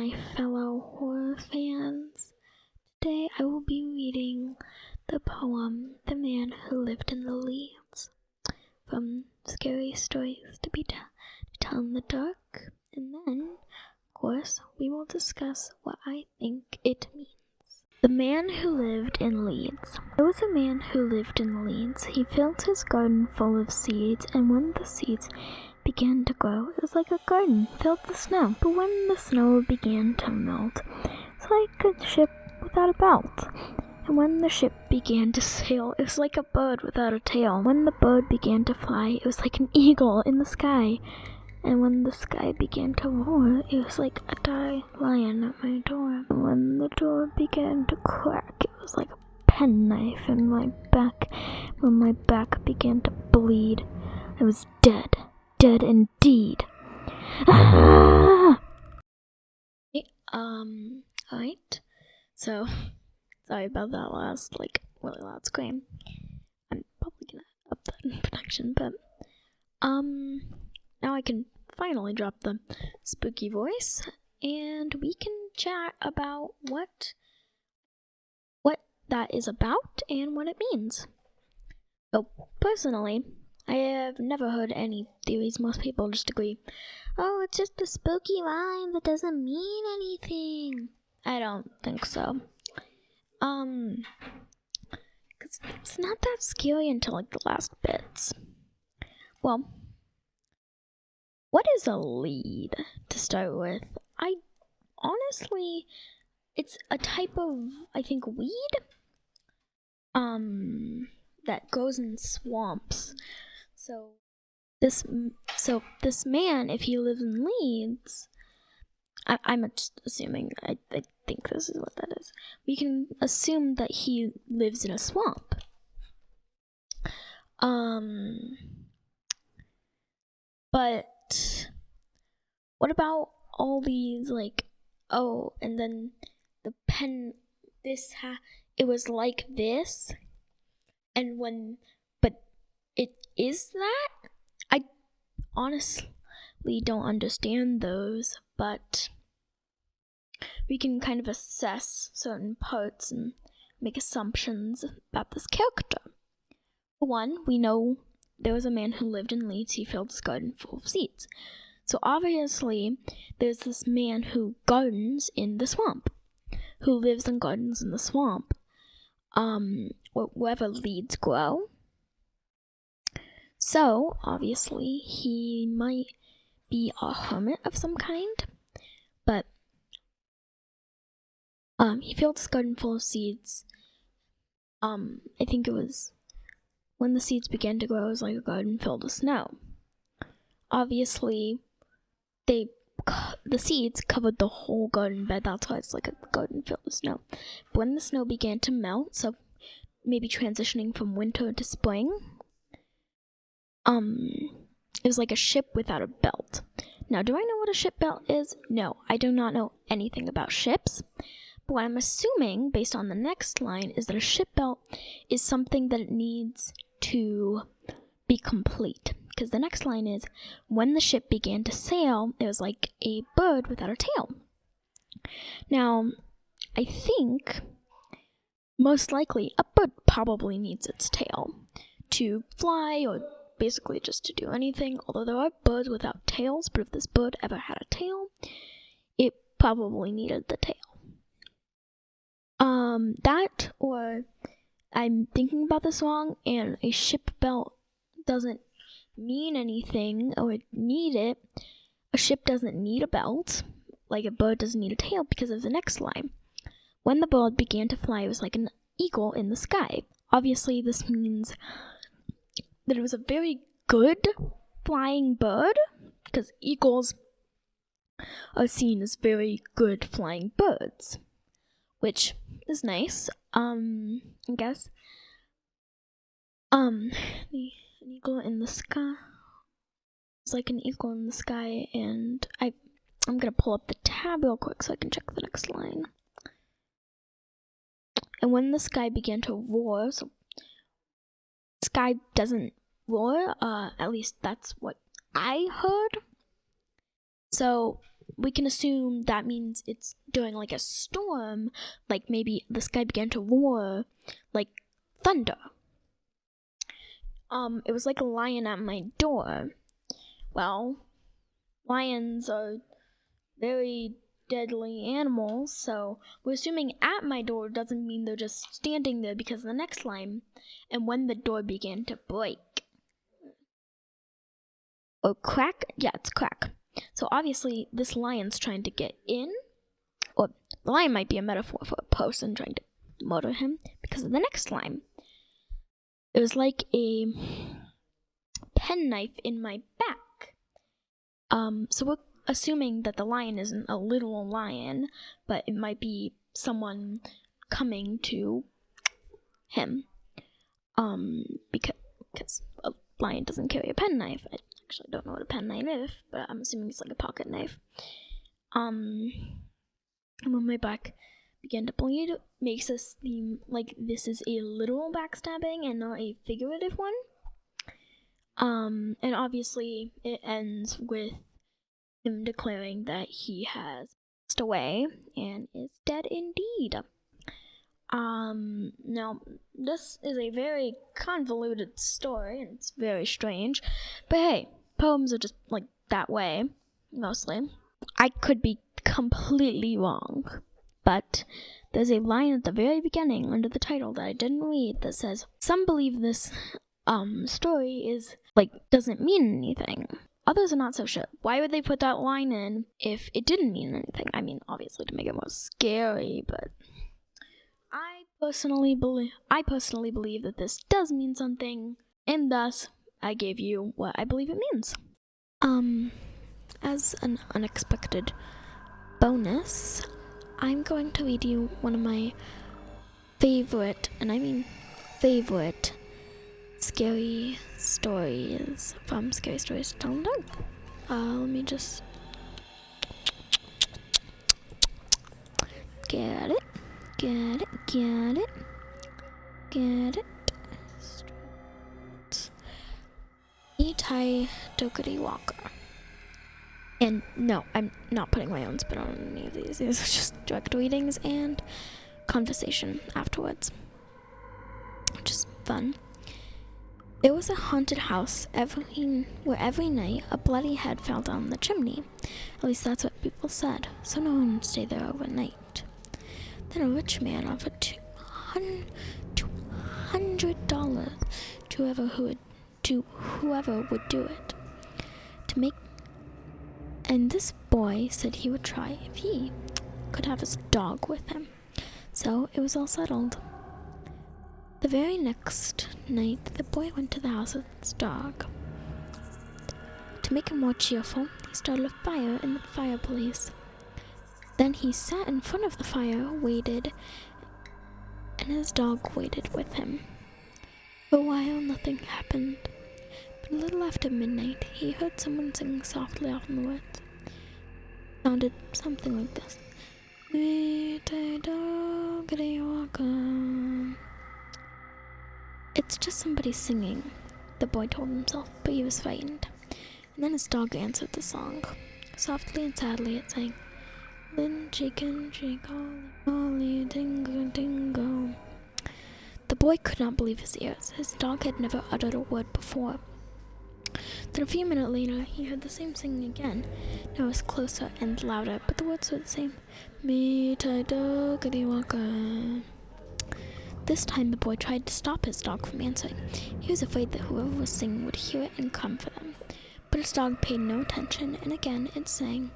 my fellow horror fans. Today I will be reading the poem The Man Who Lived in the Leeds, from Scary Stories to be tell in the dark, and then, of course, we will discuss what I think it means. The Man Who Lived in Leeds. There was a man who lived in Leeds. He filled his garden full of seeds, and when the seeds began to grow, it was like a garden filled with snow. But when the snow began to melt, it's like a ship without a belt. And when the ship began to sail, it was like a bird without a tail. When the bird began to fly, it was like an eagle in the sky. And when the sky began to roar, it was like a dire lion at my door. And when the door began to crack, it was like a penknife in my back. When my back began to bleed, I was dead. Dead indeed. Ah! Alright. So, sorry about that last, really loud scream. I'm probably gonna up that in production, but, now I can finally drop the spooky voice, and we can chat about what that is about and what it means. So, personally, I have never heard any theories. Most people just agree, oh, it's just a spooky line that doesn't mean anything. I don't think so. 'Cause it's not that scary until the last bits. Well, what is a lead to start with? Honestly, it's a type of, I think, weed that grows in swamps. So this man, if he lives in Leeds, I'm just assuming, I think this is what that is. We can assume that he lives in a swamp. But what about all these, and then the pen, it was like this, and but it is that? I honestly don't understand those, but we can kind of assess certain parts and make assumptions about this character. For one, we know there was a man who lived in Leeds. He filled his garden full of seeds. So obviously, there's this man who gardens in the swamp, who lives and gardens in the swamp, wherever leads grow. So, obviously, he might be a hermit of some kind, but he filled his garden full of seeds. I think it was when the seeds began to grow, it was like a garden filled with snow. Obviously, the seeds covered the whole garden bed. That's why it's like a garden filled with snow. But when the snow began to melt, so maybe transitioning from winter to spring, it was like a ship without a belt. Now, do I know what a ship belt is? No, I do not know anything about ships. But what I'm assuming, based on the next line, is that a ship belt is something that it needs to be complete. Because the next line is, when the ship began to sail, it was like a bird without a tail. Now, I think, most likely, a bird probably needs its tail to fly, or basically just to do anything, although there are birds without tails, but if this bird ever had a tail, it probably needed the tail. That, or I'm thinking about this wrong, and a ship belt doesn't mean anything, or need it. A ship doesn't need a belt, like a bird doesn't need a tail, because of the next line. When the bird began to fly, it was like an eagle in the sky. Obviously, this means that it was a very good flying bird, because eagles are seen as very good flying birds, which is nice, I guess. An eagle in the sky. It's like an eagle in the sky, and I'm gonna pull up the tab real quick so I can check the next line. And when the sky began to roar, so sky doesn't roar, at least that's what I heard. So we can assume that means it's during like a storm, like maybe the sky began to roar like thunder. It was like a lion at my door. Well, lions are very deadly animals, so we're assuming at my door doesn't mean they're just standing there because of the next line, and when the door began to break. Or crack? Yeah, it's crack. So obviously this lion's trying to get in, or the lion might be a metaphor for a person trying to murder him because of the next line. It was like a penknife in my back. So we're assuming that the lion isn't a literal lion, but it might be someone coming to him. Because a lion doesn't carry a penknife. I actually don't know what a penknife is, but I'm assuming it's like a pocket knife. And when my back began to bleed, makes us seem like this is a literal backstabbing and not a figurative one. And obviously it ends with him declaring that he has passed away and is dead indeed. Now this is a very convoluted story and it's very strange, but hey, poems are just like that way, mostly. I could be completely wrong, but there's a line at the very beginning under the title that I didn't read that says, some believe this story is like doesn't mean anything. Others are not so sure. Why would they put that line in if it didn't mean anything? I mean, obviously to make it more scary, but I personally believe that this does mean something, and thus I gave you what I believe it means. As an unexpected bonus, I'm going to read you one of my favorite, and I mean favorite, scary stories from Scary Stories to Tell in the Dark. Let me just get it. HTWA. And no, I'm not putting my own spin on any of these. These are just direct readings and conversation afterwards, which is fun. There was a haunted house where every night a bloody head fell down the chimney. At least that's what people said, so no one would stay there overnight. Then a rich man offered $200 to whoever would do it. And this boy said he would try if he could have his dog with him. So it was all settled. The very next night, the boy went to the house with his dog. To make it more cheerful, he started a fire in the fireplace. Then he sat in front of the fire, waited, and his dog waited with him. For a while, nothing happened. But a little after midnight, he heard someone singing softly out in the woods. It sounded something like this. It's just somebody singing, the boy told himself, but he was frightened. And then his dog answered the song. Softly and sadly it sang, "Then chicken, ollie, dingo, dingo." The boy could not believe his ears. His dog had never uttered a word before. Then a few minutes later, he heard the same singing again. Now it was closer and louder, but the words were the same. This time the boy tried to stop his dog from answering. He was afraid that whoever was singing would hear it and come for them. But his dog paid no attention, and again it sang,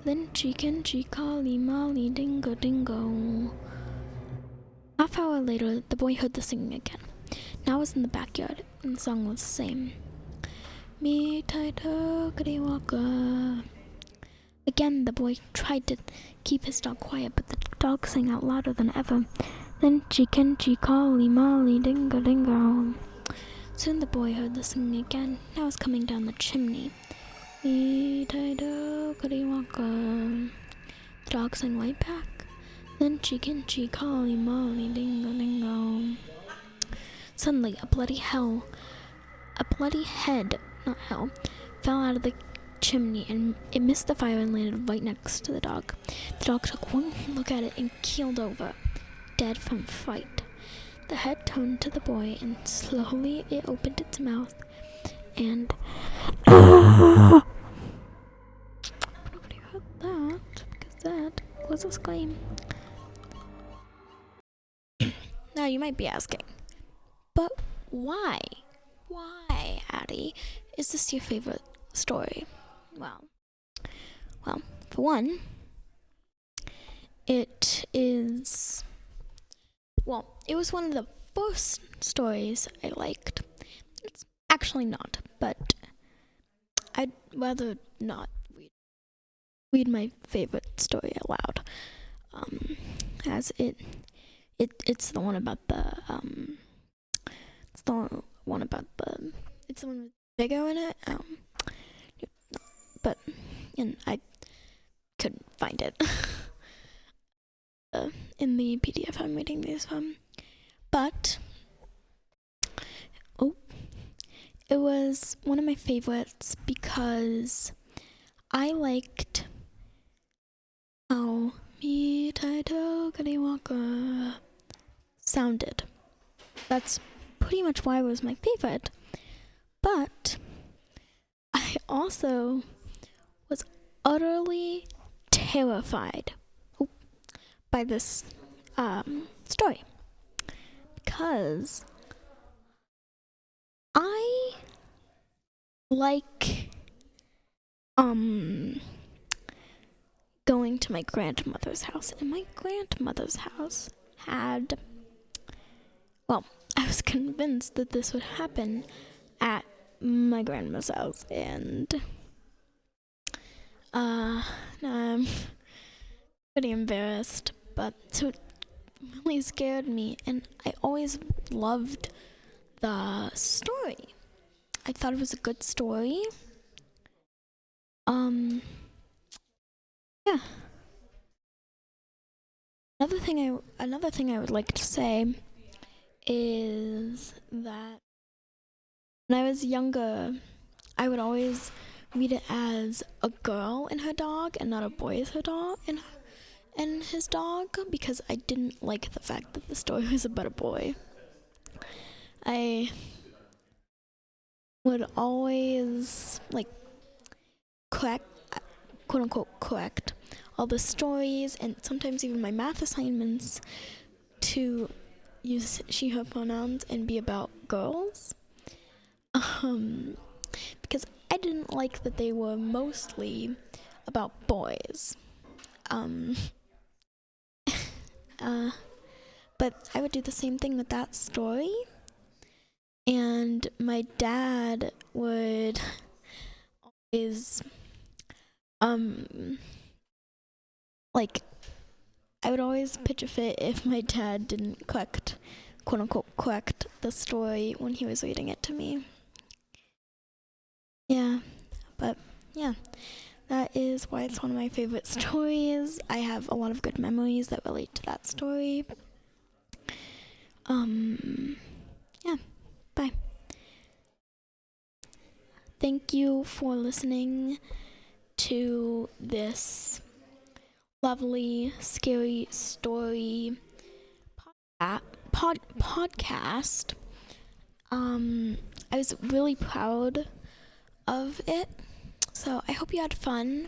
"Then chicken, chikali, molly, dingo, dingo." Half hour later, the boy heard the singing again. Now it was in the backyard, and the song was the same. Again, the boy tried to keep his dog quiet, but the dog sang out louder than ever. Then chicken, chikali, molly, dingo, dingo. Soon the boy heard the singing again. Now it was coming down the chimney. The dog sang right back. Then chicken, chikali, molly, dingo, dingo. Suddenly, a bloody head, fell out of the chimney, and it missed the fire and landed right next to the dog. The dog took one look at it and keeled over, dead from fright. The head turned to the boy, and slowly it opened its mouth, and nobody heard that, because that was a scream. Now you might be asking, but why? Why, Addie, is this your favorite story? Well, for one, it was one of the first stories I liked. It's actually not, but I'd rather not read my favorite story out loud, as it's the one about the it's the one with bigger in it, and I couldn't find it in the PDF I'm reading these from. But it was one of my favorites because I liked how me Taito Kariwaka sounded. That's pretty much why it was my favorite. But I also was utterly terrified by this story, because I like going to my grandmother's house, and my grandmother's house had, I was convinced that this would happen at my grandma's house, and I'm pretty embarrassed, but so it really scared me, and I always loved the story. I thought it was a good story. Yeah. Another thing I would like to say is that when I was younger, I would always read it as a girl and her dog, and not a boy as her dog and his dog, because I didn't like the fact that the story was about a boy. I would always correct, quote unquote correct, all the stories and sometimes even my math assignments to use she/her pronouns and be about girls. Because I didn't like that they were mostly about boys. But I would do the same thing with that story. And my dad would always, I would always pitch a fit if my dad didn't quote unquote correct the story when he was reading it to me. Yeah, but yeah, that is why it's one of my favorite stories. I have a lot of good memories that relate to that story. Yeah, bye. Thank you for listening to this lovely, scary story podcast. I was really proud of it, so I hope you had fun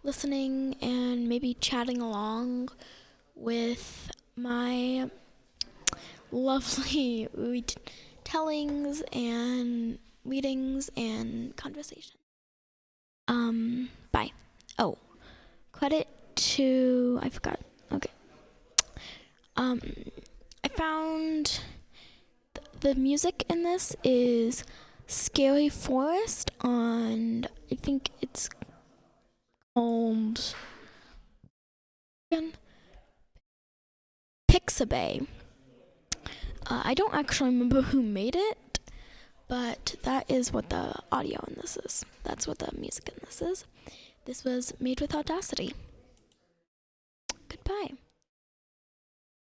listening and maybe chatting along with my lovely retellings and readings and conversation. Bye. Oh, credit to, I forgot. Okay. I found the music in this is Scary Forest on, I think it's called Pixabay. I don't actually remember who made it, but that is what the audio in this is. That's what the music in this is. This was made with Audacity. Goodbye.